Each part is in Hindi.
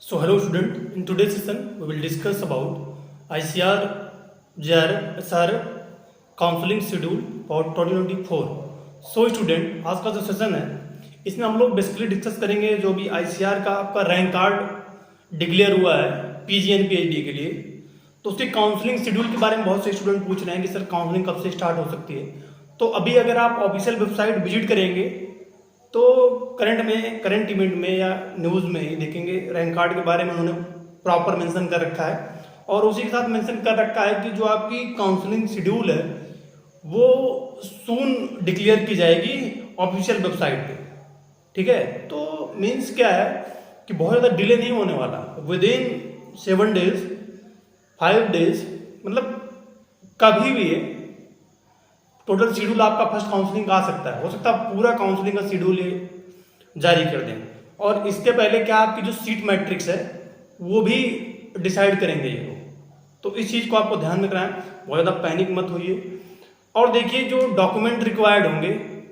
So hello student, in today's session we will discuss about ICR JR SR counselling schedule for 2024। So student, आज का जो सेशन है इसमें हम लोग बेसिकली डिस्कस करेंगे जो भी ICR का आपका रैंक कार्ड डिक्लेयर हुआ है PG एंड PhD के लिए, तो उसके काउंसलिंग शेड्यूल के बारे में बहुत से स्टूडेंट पूछ रहे हैं कि सर काउंसलिंग कब से स्टार्ट हो सकती है। तो अभी अगर आप ऑफिशियल वेबसाइट विजिट करेंगे तो करंट इवेंट में या न्यूज़ में ही देखेंगे रैंक कार्ड के बारे में उन्होंने प्रॉपर मेंशन कर रखा है, और उसी के साथ मेंशन कर रखा है कि जो आपकी काउंसलिंग शेड्यूल है वो सून डिक्लेयर की जाएगी ऑफिशियल वेबसाइट पे। ठीक है, तो मीन्स क्या है कि बहुत ज़्यादा डिले नहीं होने वाला, विद इन 7 days 5 days, मतलब कभी भी है टोटल शेड्यूल आपका फर्स्ट काउंसलिंग का आ सकता है। हो सकता है पूरा काउंसलिंग का शेड्यूल ये जारी कर दें, और इसके पहले क्या आपकी जो सीट मैट्रिक्स है वो भी डिसाइड करेंगे ये लोग। तो इस चीज़ को आपको ध्यान में रखना है, बहुत ज़्यादा पैनिक मत होइए। और देखिए जो डॉक्यूमेंट रिक्वायर्ड होंगे,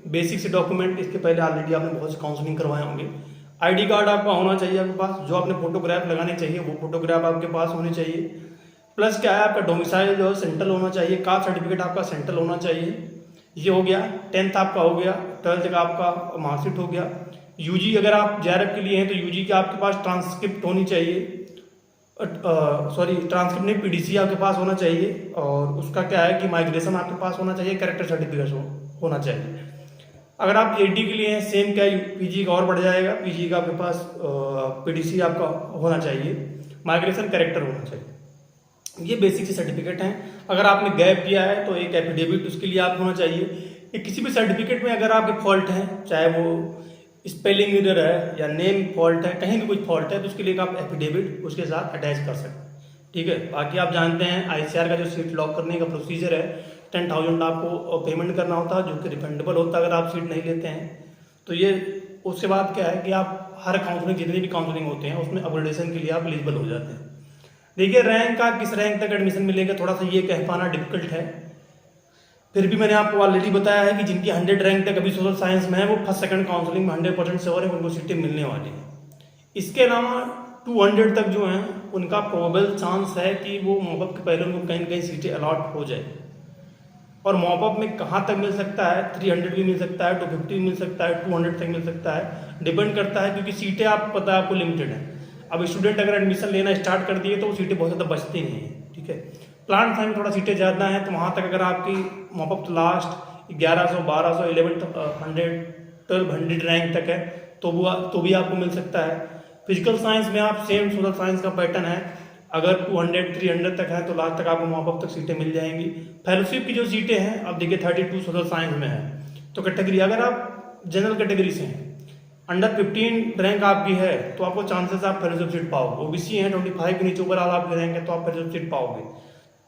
बेसिक से डॉक्यूमेंट, इसके पहले ऑलरेडी आपने बहुत से काउंसलिंग करवाए होंगे। ID कार्ड आपका होना चाहिए आपके पास, जो आपने फोटोग्राफ लगाने चाहिए वो फोटोग्राफ आपके पास होने चाहिए। प्लस क्या है आपका डोमिसाइल जो है सेंट्रल होना चाहिए, कास्ट सर्टिफिकेट आपका सेंट्रल होना चाहिए। ये हो गया, 10th आपका हो गया, 12th का आपका मार्कशीट हो गया। UG अगर आप JRF के लिए हैं तो UG का आपके पास ट्रांसक्रिप्ट होनी चाहिए, ट्रांसक्रिप्ट नहीं, PDC आपके पास होना चाहिए। और उसका क्या है कि माइग्रेशन आपके पास होना चाहिए, कैरेक्टर सर्टिफिकेट होना चाहिए। अगर आप PhD के लिए हैं सेम क्या PG का और बढ़ जाएगा, PG का आपके पास PDC आपका होना चाहिए, माइग्रेशन कैरेक्टर होना चाहिए। ये बेसिक से सर्टिफिकेट हैं। अगर आपने गैप किया है तो एक एफिडेविट उसके लिए आप होना चाहिए। ये किसी भी सर्टिफिकेट में अगर आपके फॉल्ट हैं, चाहे वो स्पेलिंग एरर है या नेम फॉल्ट है, कहीं भी कुछ फॉल्ट है, तो उसके लिए आप एफिडेविट उसके साथ अटैच कर सकते हैं। ठीक है, बाकी आप जानते हैं ICR का जो सीट लॉक करने का प्रोसीजर है, 10,000 आपको पेमेंट करना होता है, जो कि रिफंडेबल होता है अगर आप सीट नहीं लेते हैं तो। ये उसके बाद क्या है कि आप हर काउंसलिंग, जितने भी काउंसलिंग होते हैं उसमें अपग्रेडेशन के लिए आप एलिजिबल हो जाते हैं। देखिए रैंक का किस रैंक तक एडमिशन मिलेगा थोड़ा सा ये कह पाना डिफिकल्ट है, फिर भी मैंने आपको ऑलरेडी बताया है कि जिनकी 100 रैंक तक अभी सोशल साइंस में है वो फर्स्ट सेकंड काउंसलिंग में 100% श्योर है उनको सीटें मिलने वाली हैं। इसके अलावा 200 तक जो हैं उनका प्रोबेबल चांस है कि वो मॉपअप के पहले उनको कहीं कहीं सीटें अलॉट हो जाए। और मॉपअप में कहाँ तक मिल सकता है, 300 भी मिल सकता है, 250 भी मिल सकता है, 200 तक मिल सकता है, डिपेंड करता है, क्योंकि सीटें आपको पता है आपको लिमिटेड है। अब स्टूडेंट अगर एडमिशन लेना स्टार्ट कर दिए तो वो सीटें बहुत ज़्यादा बचती नहीं हैं। ठीक है, प्लांट साइंस में थोड़ा सीटें ज़्यादा हैं, तो वहाँ तक अगर आपकी मॉपअप तो लास्ट 1100 1200 1100 1200 रैंक तक है तो भी आपको मिल सकता है। फिजिकल साइंस में आप सेम सोशल साइंस का पैटर्न है, अगर 200 300 तक है तो लास्ट तक आपको मॉपअप तक सीटें मिल जाएंगी। फेलोशिप की जो सीटें हैं अब देखिए 32 सोशल साइंस में है, तो कैटेगरी अगर आप जनरल कैटेगरी से हैं, अंडर 15 रैंक आपकी है तो आपको चांसेस आप फेलोशिप सीट पाओगे। OBC हैं 25 के नीचे ओवरऑल आपकी रैंक है तो आप फेलोशिप सीट पाओगे।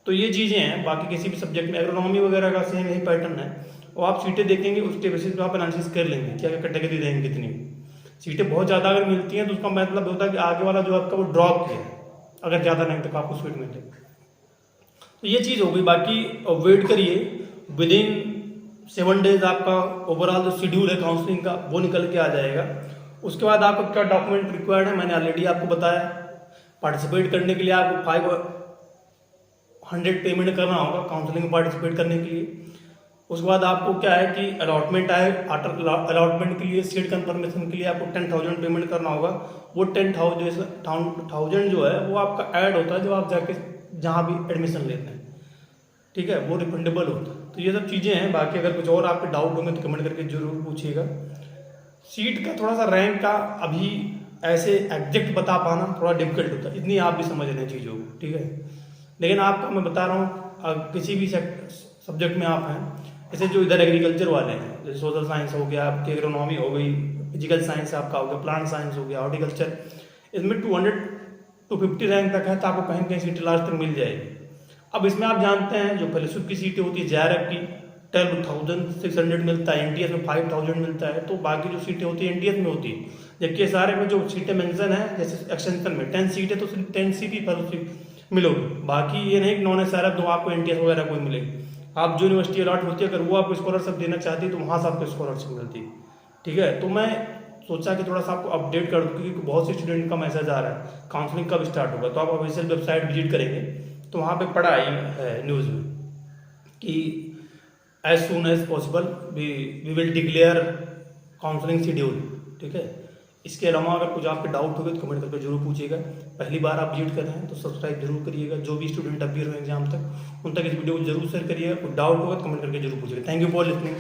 तो ये चीज़ें हैं। बाकी किसी भी सब्जेक्ट में एग्रोनॉमी वगैरह का सेम यही पैटर्न है, और आप सीटें देखेंगे उसके बेसिस पे आप एनालिसिस कर लेंगे कि अगर कैटेगरी रैंक कितनी। सीटें बहुत ज़्यादा अगर मिलती हैं तो उसका मतलब होता है कि आगे वाला जो आपका वो ड्रॉप किया अगर ज़्यादा रैंक तक आपको सीट मिले, तो ये चीज़ हो गई। बाकी वेट करिए, विद इन 7 days आपका ओवरऑल जो शेड्यूल है काउंसलिंग का वो निकल के आ जाएगा। उसके बाद आपको क्या डॉक्यूमेंट रिक्वायर्ड है मैंने ऑलरेडी आपको बताया। पार्टिसिपेट करने के लिए आपको 500 पेमेंट करना होगा काउंसलिंग में पार्टिसिपेट करने के लिए। उसके बाद आपको क्या है कि अलॉटमेंट आए, अलॉटमेंट के लिए सीट कंफर्मेशन के लिए आपको 10,000 पेमेंट करना होगा। वो 10,000 जो है वो आपका ऐड होता है जब आप जाके जहाँ भी एडमिशन लेते हैं। ठीक है, वो रिफंडेबल होता है। तो ये सब चीज़ें हैं। बाकी अगर कुछ और आपके डाउट होंगे तो कमेंट करके जरूर पूछिएगा। सीट का थोड़ा सा रैंक का अभी ऐसे एग्जैक्ट बता पाना थोड़ा डिफिकल्ट होता है, इतनी आप भी समझ रहे हैं चीज़ों को। ठीक है, लेकिन आपका मैं बता रहा हूँ किसी भी सब्जेक्ट में आप हैं, जैसे जो इधर एग्रीकल्चर वाले हैं, जैसे सोशल साइंस हो गया, आपकी एग्रोनॉमी हो गई, फिजिकल साइंस आपका हो गया, प्लांट साइंस हो गया, हॉर्टिकल्चर, इसमें 200 250 रैंक तक है तो आपको कहीं कहीं सीटें लास्ट तक मिल जाएगी। अब इसमें आप जानते हैं जो फेलोशिप की सीटें होती है JRF की 12,600 मिलता है, NTS में 5,000 मिलता है, तो बाकी जो सीटें होती है NTS में होती है। जबकि SRF में जो सीटें मेंशन है, जैसे एक्सटेंशन में 10 सीटें तो सिर्फ 10 सीट ही फेलोशिप मिलोगी, बाकी ये नहीं कि नॉन SRF दो आपको NTS वगैरह कोई मिलेगी। आप जो यूनिवर्सिटी अलॉट होती है अगर वो आपको स्कॉलरशिप देना चाहती है तो वहाँ से आपको स्कॉलरशिप मिलती है। ठीक है, तो मैं सोचा कि थोड़ा सा आपको अपडेट कर दूँ, क्योंकि बहुत से स्टूडेंट का मैसेज आ रहा है काउंसलिंग कब स्टार्ट होगा। तो आप ऑफिशियल वेबसाइट विजिट करेंगे तो वहाँ पे पढ़ा है न्यूज़ में कि as soon as possible we will declare counselling schedule, ठीक है। इसके अलावा अगर कुछ आपके डाउट हो गए तो कमेंट करके जरूर पूछिएगा। पहली बार आप विजिट कर रहे हैं तो सब्सक्राइब जरूर करिएगा। जो भी स्टूडेंट अपियर हुए एग्जाम तक, उन तक इस वीडियो को जरूर शेयर करिएगा। कुछ डाउट होगा तो कमेंट करके जरूर पूछिएगा। Thank you for listening.